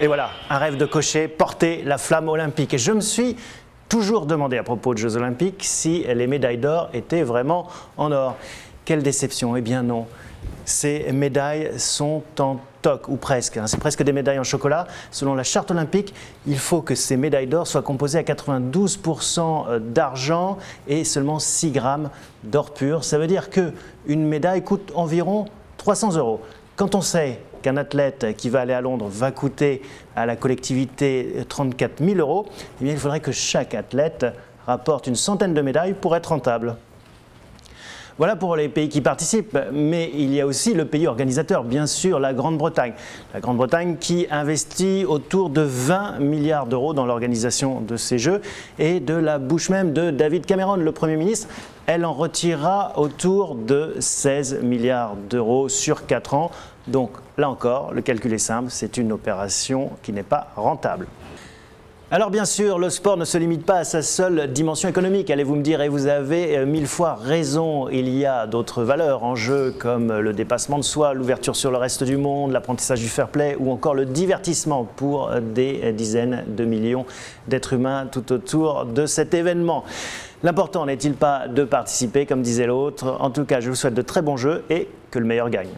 Et voilà, un rêve de cocher, porter la flamme olympique. Et je me suis toujours demandé à propos de Jeux olympiques si les médailles d'or étaient vraiment en or. Quelle déception, eh bien non. Ces médailles sont en toc, ou presque. C'est presque des médailles en chocolat. Selon la charte olympique, il faut que ces médailles d'or soient composées à 92% d'argent et seulement 6 grammes d'or pur. Ça veut dire qu'une médaille coûte environ 300 €. Quand on sait qu'un athlète qui va aller à Londres va coûter à la collectivité 34 000 €, eh bien, il faudrait que chaque athlète rapporte une centaine de médailles pour être rentable. Voilà pour les pays qui participent, mais il y a aussi le pays organisateur, bien sûr, la Grande-Bretagne. La Grande-Bretagne qui investit autour de 20 milliards d'euros dans l'organisation de ces Jeux, et de la bouche même de David Cameron, le Premier ministre, elle en retirera autour de 16 milliards d'euros sur 4 ans. Donc là encore, le calcul est simple, c'est une opération qui n'est pas rentable. Alors bien sûr, le sport ne se limite pas à sa seule dimension économique, allez-vous me dire, et vous avez 1000 fois raison. Il y a d'autres valeurs en jeu comme le dépassement de soi, l'ouverture sur le reste du monde, l'apprentissage du fair play ou encore le divertissement pour des dizaines de millions d'êtres humains tout autour de cet événement. L'important n'est-il pas de participer, comme disait l'autre? En tout cas, je vous souhaite de très bons jeux et que le meilleur gagne.